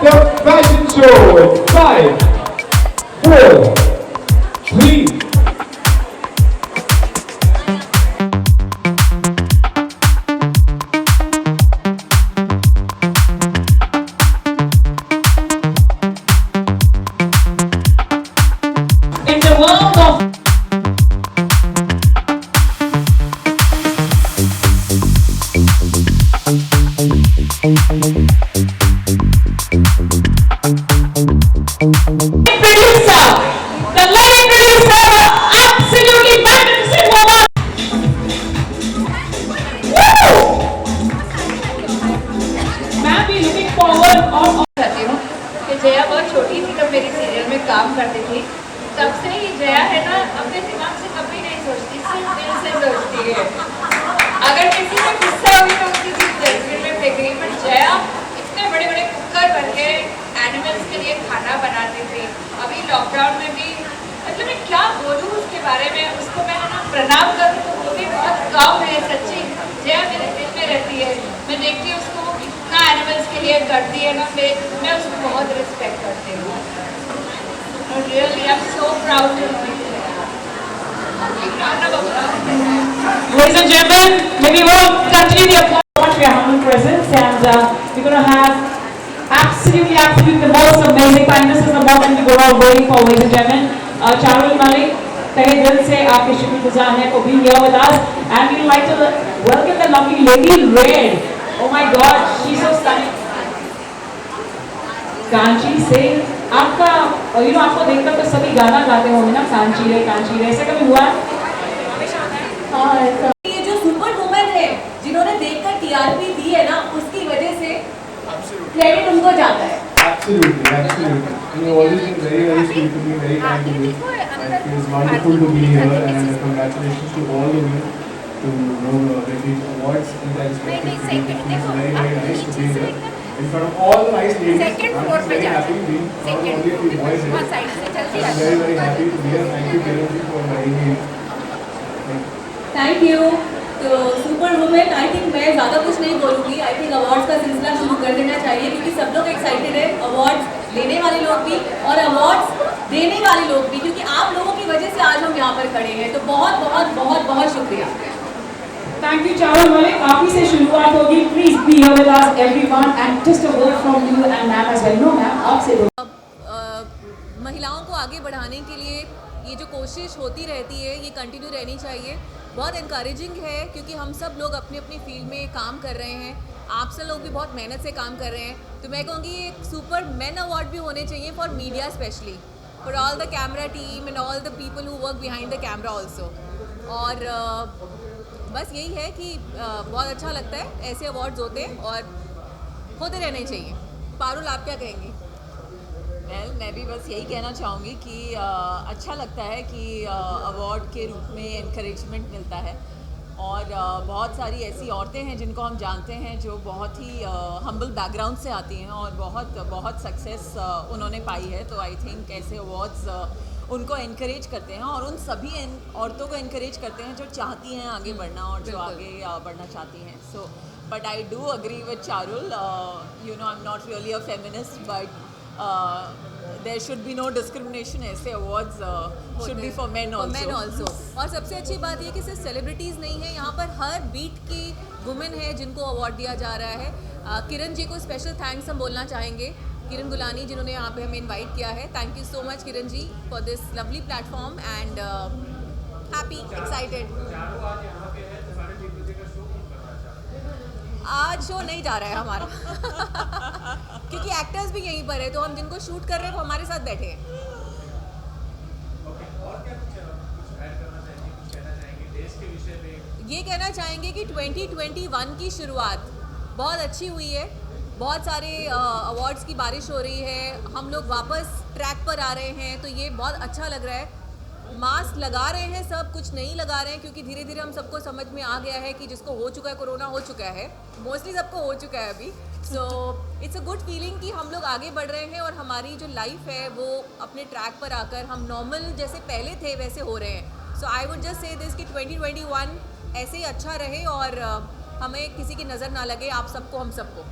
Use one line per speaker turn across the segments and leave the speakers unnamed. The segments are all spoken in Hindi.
the fashion show in 5, 4, 3.
In the world of producer, the lady producer, absolutely magnificent woman. Woo! Ma'am, we looking forward on.
करती हूँ कि जया बहुत छोटी थी तब मेरी सीरियल में काम करती थी, तब से ही जया है ना अपने दिमाग से कभी नहीं सोचती, सिर्फ दिल से सोचती है। अगर किसी से गुस्सा हुई तो उसी की डस्टबिन में फेंक रही, पर जया इतने बड़े बड़े कुकर भर के एनिमल्स के लिए खाना बनाती थी। अभी लॉकडाउन में भी मतलब मैं क्या बोलूँ उसके बारे में, उसको मैं है ना प्रणाम करूँ तो वो भी बहुत कम है। सच्ची जया मेरे दिल में रहती है, मैं देखती हूँ उसको वो कितना एनिमल्स के लिए करती है ना, मैं उसको बहुत रिस्पेक्ट करती हूँ। Really I am so proud to be
Ladies and gentlemen, maybe we'll continue the applause for your humble presence, and we're going to have absolutely the most amazing time. This is the moment we were all waiting for, ladies and gentlemen. Charul Malik, tahe dil se aapke शुक्रगुजार हैं for being here with us, and we'd like to welcome the lovely Lady Red. Oh my God, she's so stunning. Kanchi से आपका आपको देखकर तो सभी गाना गाते होंगे ना, कांची रे ऐसे कभी हुआ है?
ये जो सुपर वुमेन है जिन्होंने देखकर टीआरपी दी है ना, उसकी वजह से क्रेडिट उनको जाता है।
Absolutely. You have always been very sweet to me, very kind to me. And it is wonderful to be here, and congratulations to all of you to get these awards in that respective field. It is very nice to be here in front of all the nice ladies. I'm very happy being not only a few boys here. I'm very happy to be here. Thank you, Kiran ji, for inviting me.
Thank you. तो सुपर वुमेन, आई थिंक मैं ज़्यादा कुछ नहीं बोलूँगी। आई थिंक अवार्ड्स का सिलसिला शुरू कर देना चाहिए, क्योंकि सब लोग एक्साइटेड है, अवार्ड्स लेने वाले लोग भी और अवार्ड्स देने वाले लोग भी, क्योंकि आप लोगों की वजह से आज हम यहाँ पर खड़े हैं। तो बहुत शुक्रिया।
Thank you, Charul Malik. आप ही से शुरुआत होगी. Please be here with us, everyone, and just a word from you and ma'am as well. No, ma'am, आपसे दो.
महिलाओं को आगे बढ़ाने के लिए ये जो कोशिश होती रहती है, ये कंटिन्यू रहनी चाहिए। बहुत इनकरेजिंग है, क्योंकि हम सब लोग अपनी अपनी फील्ड में काम कर रहे हैं। आप सब लोग भी बहुत मेहनत से काम कर रहे हैं। तो मैं कहूँगी एक सुपर मैन अवार्ड भी होने चाहिए for media, specially for all the camera team and all the people who work behind the camera also. और बस यही है कि बहुत अच्छा लगता है ऐसे अवार्ड्स होते हैं और होते रहने चाहिए। पारुल, आप क्या कहेंगी?
मैं भी बस यही कहना चाहूँगी कि अच्छा लगता है कि अवार्ड के रूप में एनकरेजमेंट मिलता है, और बहुत सारी ऐसी औरतें हैं जिनको हम जानते हैं जो बहुत ही हम्बल बैकग्राउंड से आती हैं और बहुत सक्सेस उन्होंने पाई है। तो आई थिंक ऐसे अवार्ड्स उनको इनकरेज करते हैं और उन सभी औरतों को इनकरेज करते हैं जो चाहती हैं आगे बढ़ना और जो आगे बढ़ना चाहती हैं। So but I do agree with Charul, I am not really a feminist, but there should be no discrimination. ऐसे awards should be for men also.
और सबसे अच्छी बात ये कि सिर्फ सेलिब्रिटीज़ नहीं है, यहाँ पर हर बीट की वुमेन है जिनको अवार्ड दिया जा रहा है। किरण जी को स्पेशल थैंक्स हम बोलना चाहेंगे, किरण गुलानी, जिन्होंने यहाँ पे हमें इनवाइट किया है। Thank you so much Kiran ji for this lovely platform, and happy, excited. आज शो नहीं जा रहा है हमारा क्योंकि एक्टर्स भी यहीं पर है, तो हम जिनको शूट कर रहे हैं वो हमारे साथ बैठे हैं। ये कहना चाहेंगे कि 2021 की शुरुआत बहुत अच्छी हुई है। बहुत सारे अवार्ड्स की बारिश हो रही है, हम लोग वापस ट्रैक पर आ रहे हैं, तो ये बहुत अच्छा लग रहा है। मास्क लगा रहे हैं सब, कुछ नहीं लगा रहे हैं, क्योंकि धीरे धीरे हम सबको समझ में आ गया है कि जिसको हो चुका है, कोरोना हो चुका है, मोस्टली सबको हो चुका है अभी। So it's a good feeling कि हम लोग आगे बढ़ रहे हैं और हमारी जो लाइफ है वो अपने ट्रैक पर आकर हम नॉर्मल जैसे पहले थे वैसे हो रहे हैं। So I would just say this कि 2021 ऐसे ही अच्छा रहे और हमें किसी की नज़र ना लगे, आप सबको, हम सबको।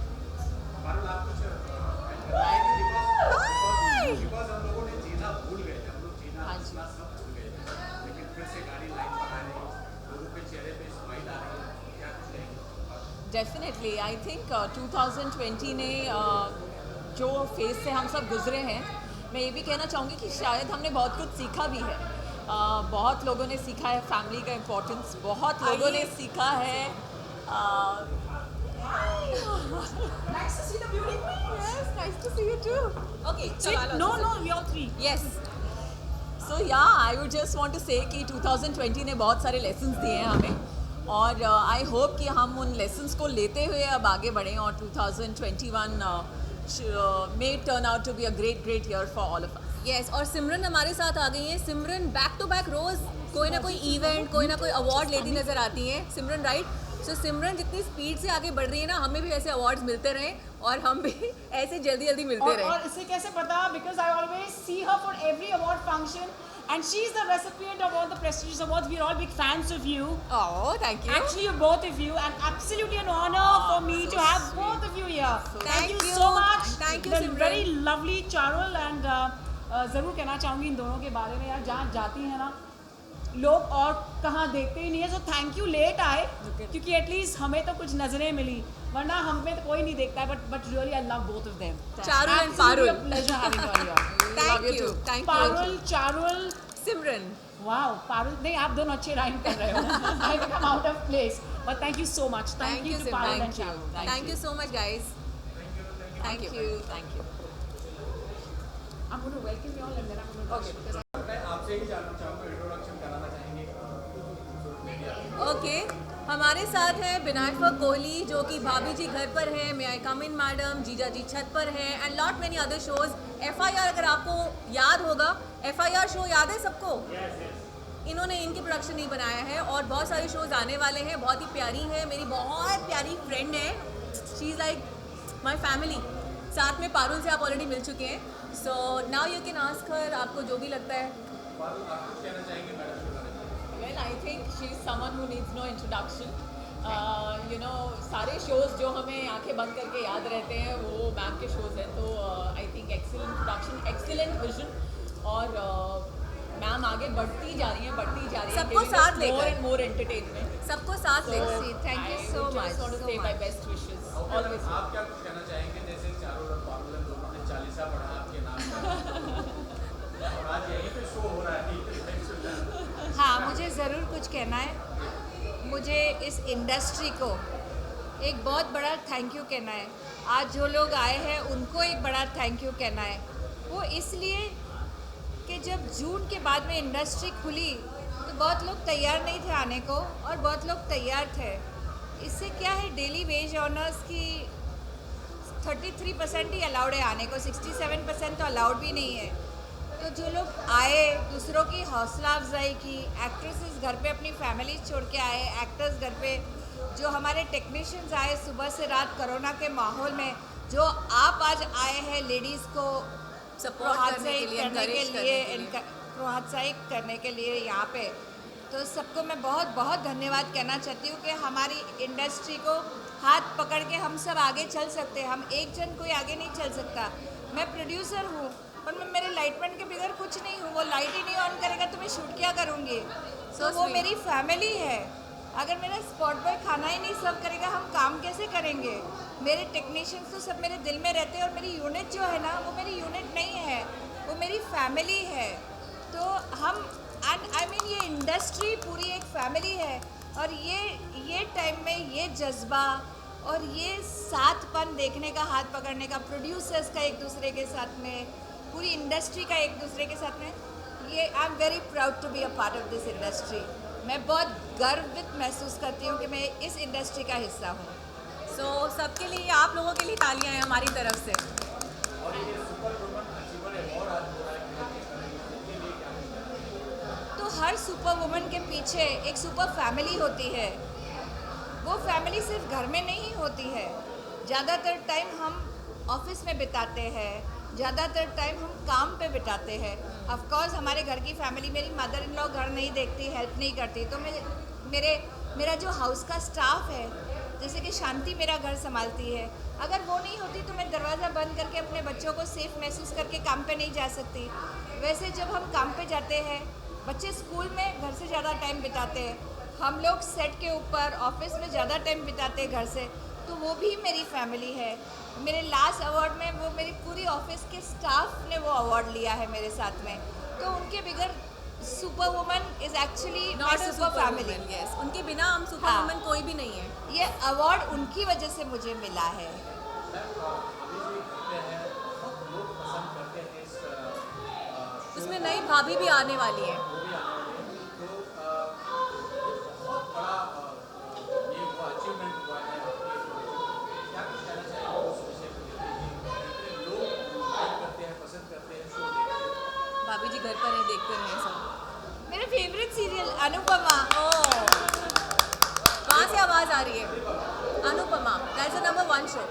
बिकॉज हम लोगों ने जीना भूल गए थे, हम लोग जीना हंसना सब भूल गए थे, लेकिन फिर से गाड़ी लाइन पर आ रही है, लोगों के चेहरे पे स्माइल आ रही है, क्या कुछ कहेंगे?
डेफिनेटली आई थिंक 2020 ने जो फेज से हम सब गुजरे हैं, मैं ये भी कहना चाहूँगी कि शायद हमने बहुत कुछ सीखा भी है। बहुत लोगों ने सीखा है फैमिली का इम्पोर्टेंस, बहुत लोगों ने सीखा है
Nice to see the beauty queen.
Yes, nice to see you too.
Okay,
No, we all three.
Yes.
So yeah, I would just want to say कि 2020 ने बहुत सारे lessons दिए हैं हमें, और I hope कि हम उन lessons को लेते हुए अब आगे बढ़ें, और 2021 may turn out to be a great year for all of us.
Yes, और सिमरन हमारे साथ आ गई हैं। सिमरन बैक टू बैक रोज कोई ना कोई इवेंट, कोई ना कोई अवार्ड लेती नजर आती हैं सिमरन, राइट? सो सिमरन जितनी स्पीड से आगे बढ़ रही है ना, हमें भी वैसे अवार्ड्स मिलते रहें और हम भी ऐसे जल्दी जल्दी मिलते रहें।
और इससे कैसे पता? Because I always see her for every award function, and she's the recipient of all the prestigious awards. We're all big fans of you.
Oh, thank you.
Actually, both of you, and absolutely an honor for me to have both of you here.
Thank
you
you.
so much.
Thank you,
The
Simran.
very lovely Charul, and ज़रूर कहना चाहूँगी इन दोनों के बारे में यार, जहाँ जाती हैं ना लोग और कहाँ देखते ही नहीं है। सो थैंक यू, लेट आए क्योंकि एटलीस्ट हमें तो कुछ नजरें मिली, वरना हम में तो कोई नहीं देखता है। But really I love both of them.
Charul and Parul.
Pleasure having you all here.
Thank you. Thank you.
Parul, Charul,
Simran.
Wow, Parul नहीं, आप दोनों अच्छे राइम कर रहे हो। I become out of place, but thank you so much. Thank you too Parul and Charul.
Thank you so much, guys.
Thank you.
I'm going to welcome you all and then I'm going to rush because
मैं आपसे ही जानना चाहूँगा, इंट्रोडक्शन कराना चाहेंगे
ओके, हमारे साथ हैं विनायक कोहली जो कि भाभी जी घर पर हैं, मे आई कम इन मैडम, जीजा जी छत पर हैं, and lot many other shows. FIR अगर आपको याद होगा, FIR शो याद है सबको? इन्होंने इनकी प्रोडक्शन नहीं बनाया है, और बहुत सारे शोज आने वाले हैं। बहुत ही प्यारी है, मेरी बहुत प्यारी फ्रेंड है, she is like my family. साथ में पारुल से आप ऑलरेडी मिल चुके हैं, so now you can ask her, आपको जो भी लगता है।
Well, I think she's someone who needs no introduction. You know, सारे शोज जो हमें आंखें बंद करके याद रहते हैं वो मैम के शोज हैं, तो I think excellent production, excellent vision, और मैम आगे बढ़ती जा रही है,
सबको साथ लेकर।
मोर एंड मोर एंटरटेनमेंट,
सबको साथ ले।
Thank you so much.
say my best wishes always.
आप क्या कुछ कहना चाहेंगे? जैसे चारुल और पारुल दोनों ने 40 पढ़ा आपके नाम का, और आज यहीं पे शो हो रहा है।
हाँ, मुझे ज़रूर कुछ कहना है। मुझे इस इंडस्ट्री को एक बहुत बड़ा थैंक यू कहना है। आज जो लोग आए हैं उनको एक बड़ा थैंक यू कहना है। वो इसलिए कि जब जून के बाद में इंडस्ट्री खुली तो बहुत लोग तैयार नहीं थे आने को, और बहुत लोग तैयार थे। इससे क्या है, डेली वेज ऑनर्स की 33% ही अलाउड है आने को, 67% तो अलाउड भी नहीं है। तो जो लोग आए, दूसरों की हौसला अफजाई की, एक्ट्रेसेस घर पे अपनी फैमिली छोड़ के आए, एक्टर्स घर पे, जो हमारे टेक्नीशियंस आए सुबह से रात कोरोना के माहौल में, जो आप आज आए हैं लेडीज़ को प्रोत्साहित करने के लिए यहाँ पे, तो सबको मैं बहुत बहुत धन्यवाद कहना चाहती हूँ कि हमारी इंडस्ट्री को हाथ पकड़ के हम सब आगे चल सकते हैं। हम एक जन कोई आगे नहीं चल सकता। मैं प्रोड्यूसर हूँ, पर मैं मेरे लाइटमैन के बगैर कुछ नहीं हूँ। वो लाइट ही नहीं ऑन करेगा तो मैं शूट क्या करूँगी? तो वो मेरी फैमिली है। अगर मेरा स्पॉट बॉय खाना ही नहीं सर्व करेगा, हम काम कैसे करेंगे? मेरे टेक्नीशियंस तो सब मेरे दिल में रहते हैं, और मेरी यूनिट जो है ना, वो मेरी यूनिट नहीं है, वो मेरी फैमिली है। तो हम आई मीन ये इंडस्ट्री पूरी एक फैमिली है, और ये टाइम में ये जज्बा और ये साथपन देखने का, हाथ पकड़ने का, प्रोड्यूसर्स का एक दूसरे के साथ में, पूरी इंडस्ट्री का एक दूसरे के साथ में, ये I am very proud to be a part of this industry. मैं बहुत गर्वित महसूस करती हूँ कि मैं इस इंडस्ट्री का हिस्सा हूँ।
सो सबके लिए, आप लोगों के लिए तालियां हैं हमारी तरफ से।
तो हर सुपर वुमन के पीछे एक सुपर फैमिली होती है। वो फैमिली सिर्फ घर में नहीं होती है। ज़्यादातर टाइम हम ऑफिस में बिताते हैं, ज़्यादातर टाइम हम काम पे बिताते हैं। ऑफ कोर्स हमारे घर की फैमिली, मेरी मदर इन लॉ घर नहीं देखती, हेल्प नहीं करती, तो मेरा जो हाउस का स्टाफ है जैसे कि शांति मेरा घर संभालती है, अगर वो नहीं होती तो मैं दरवाज़ा बंद करके अपने बच्चों को सेफ महसूस करके काम पे नहीं जा सकती। वैसे जब हम काम पे जाते हैं, बच्चे स्कूल में घर से ज़्यादा टाइम बिताते हैं, हम लोग सेट के ऊपर ऑफिस में ज़्यादा टाइम बिताते हैं घर से, तो वो भी मेरी फैमिली है। मेरे लास्ट अवार्ड में वो मेरी पूरी ऑफिस के स्टाफ ने वो अवार्ड लिया है मेरे साथ में, तो उनके बगैर super woman is actually
not a
super family.
Yes, उनके बिना हम सुपर
हाँ।
वुमन कोई भी नहीं है।
ये अवार्ड उनकी वजह से मुझे मिला है।
उसमें नई भाभी भी आने वाली है। भाभी जी घर पर है, देखते रहे सब।
मेरा फेवरेट सीरियल अनुपमा।
कहाँ से आवाज आ रही है? Anupama, that's the number 1 show,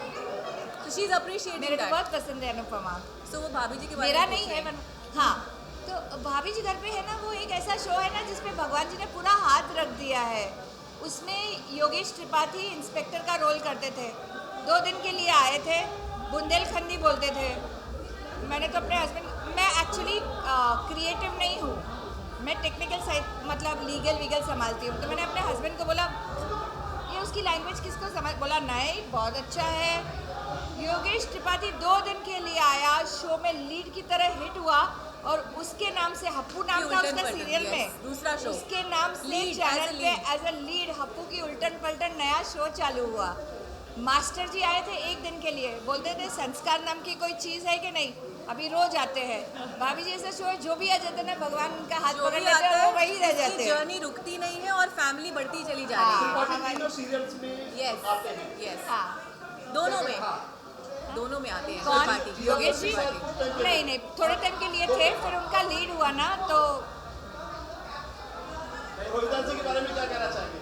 so she is appreciating
मेरे को
that.
बहुत पसंद है अनुपमा।
So वो भाभी जी के बारे
मेरा
में
नहीं
पूछ
है
रहे हैं।
हाँ, तो भाभी जी घर पे है ना, वो एक ऐसा शो है ना जिसपे भगवान जी ने पूरा हाथ रख दिया है। उसमें योगेश त्रिपाठी इंस्पेक्टर का रोल करते थे, 2 दिन के लिए आए थे, बुंदेलखंडी बोलते थे। मैंने तो अपने हस्बैंड, मैं एक्चुअली क्रिएटिव नहीं हूँ, मैं टेक्निकल साइड मतलब लीगल वीगल संभालती हूँ, तो मैंने अपने हस्बैंड को बोला ये उसकी लैंग्वेज किसको समझ, बोला नहीं बहुत अच्छा है। योगेश त्रिपाठी 2 दिन के लिए आया, शो में लीड की तरह हिट हुआ, और उसके नाम से हप्पू नाम था
उल्टन
उसका
पलटन,
सीरियल
yes,
में,
दूसरा शो,
उसके नाम से
Lead,
चैनल
as a
पे
lead.
As a lead Happu Ki Ultan पलटन नया शो चालू हुआ। मास्टर जी आए थे 1 दिन के लिए, बोलते थे संस्कार नाम की कोई चीज़ है कि नहीं, अभी रोज आते हैं। भाभी जी ऐसा शो है, जो भी आ जाते हैं ना भगवान उनका हाथ
जो
पकड़
भी
लेते
आता
हैं,
है
वो वही रह जाते हैं।
जर्नी रुकती नहीं है और फैमिली बढ़ती चली जा रही है।
हमारी
सीरियल्स में
यस
आते हैं।
यस,
हाँ।
दोनों में आते हैं।
कौन?
त्रिपाठी,
योगेश जी?
त्रिपाठी।
नहीं, थोड़े टाइम के लिए थे, फिर उनका लीड हुआ ना, तो
रोहिदास जी के बारे में क्या कहना चाहेंगे?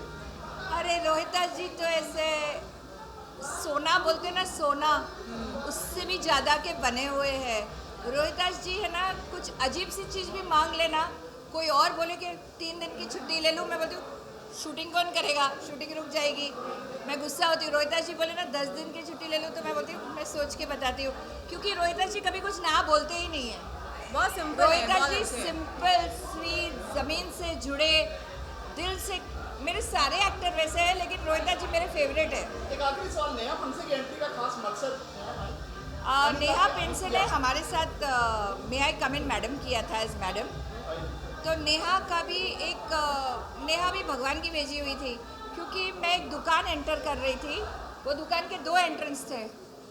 अरे रोहिदास जी तो ऐसे सोना बोलते ना, सोना उससे भी ज़्यादा के बने हुए हैं। रोहिदास जी है ना, कुछ अजीब सी चीज़ भी मांग लेना, कोई और बोले कि 3 दिन की छुट्टी ले लूँ, मैं बोलती हूँ शूटिंग कौन करेगा, शूटिंग रुक जाएगी, मैं गुस्सा होती हूँ। रोहिदास जी बोले ना 10 दिन की छुट्टी ले लूँ, तो मैं बोलती हूँ मैं सोच के बताती हूँ, क्योंकि रोहिदास जी कभी कुछ ना बोलते ही नहीं है।
बहुत सिंपल है,
रोहिदास
बहुत
जी
अच्छे हैं।
सिंपल स्वीट, ज़मीन से जुड़े, दिल से। मेरे सारे एक्टर वैसे हैं, लेकिन रोहिदास जी मेरे फेवरेट है।
एक आखिरी सवाल, नेहा फंसे की एंट्री का खास मकसद
नेहा पेंसिल ने हमारे साथ मे आई कम इन मैडम किया था एज मैडम, तो नेहा का भी एक नेहा भी भगवान की भेजी हुई थी, क्योंकि मैं एक दुकान एंटर कर रही थी, वो दुकान के 2 एंट्रेंस थे,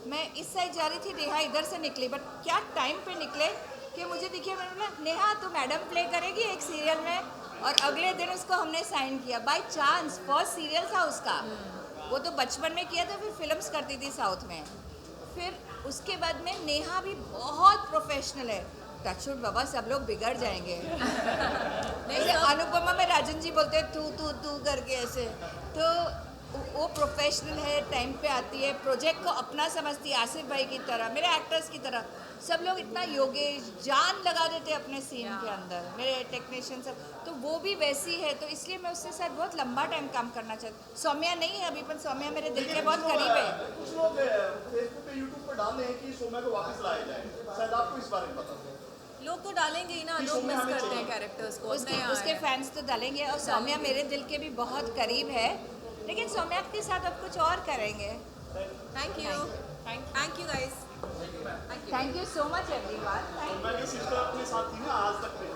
मैं इस साइड जा रही थी, नेहा इधर से निकली, बट क्या टाइम पे निकले कि मुझे दिखे, मैंने बोला नेहा तू मैडम प्ले करेगी एक सीरियल में, और अगले दिन उसको हमने साइन किया बाय चांस। फर्स्ट सीरियल था उसका, वो तो बचपन में किया था, फिर फिल्म्स करती थी साउथ में। फिर उसके बाद में नेहा भी बहुत प्रोफेशनल है, टचवुड बाबा सब लोग बिगड़ जाएंगे। जैसे अनुपमा में राजन जी बोलते हैं तू करके ऐसे, तो वो प्रोफेशनल है, टाइम पे आती है, प्रोजेक्ट को अपना समझती है, आसिफ भाई की तरह, मेरे एक्टर्स की तरह। सब लोग इतना योगेश जान लगा देते हैं अपने सीन के अंदर, मेरे टेक्नीशियन सब, तो वो भी वैसी है, तो इसलिए मैं उसके साथ बहुत लंबा टाइम काम करना चाहती। सौम्या नहीं है अभी, पर सौम्या मेरे दिल के बहुत करीब है।
कुछ लोग फेसबुक पे यूट्यूब पर डाल रहे हैं कि सौम्या को वापस लाया जाए, शायद आपको इस बारे में पता है।
लोग तो डालेंगे ही ना, लोग मिस करते हैं कैरेक्टर्स को।
उसके फैंस तो डालेंगे, और सौम्या मेरे दिल के भी बहुत करीब है, लेकिन सौम्या के साथ अब कुछ और करेंगे।
Thank you guys,
thank you so much everyone.
Saumya की सिस्टर अपने साथ थी ना आज तक में।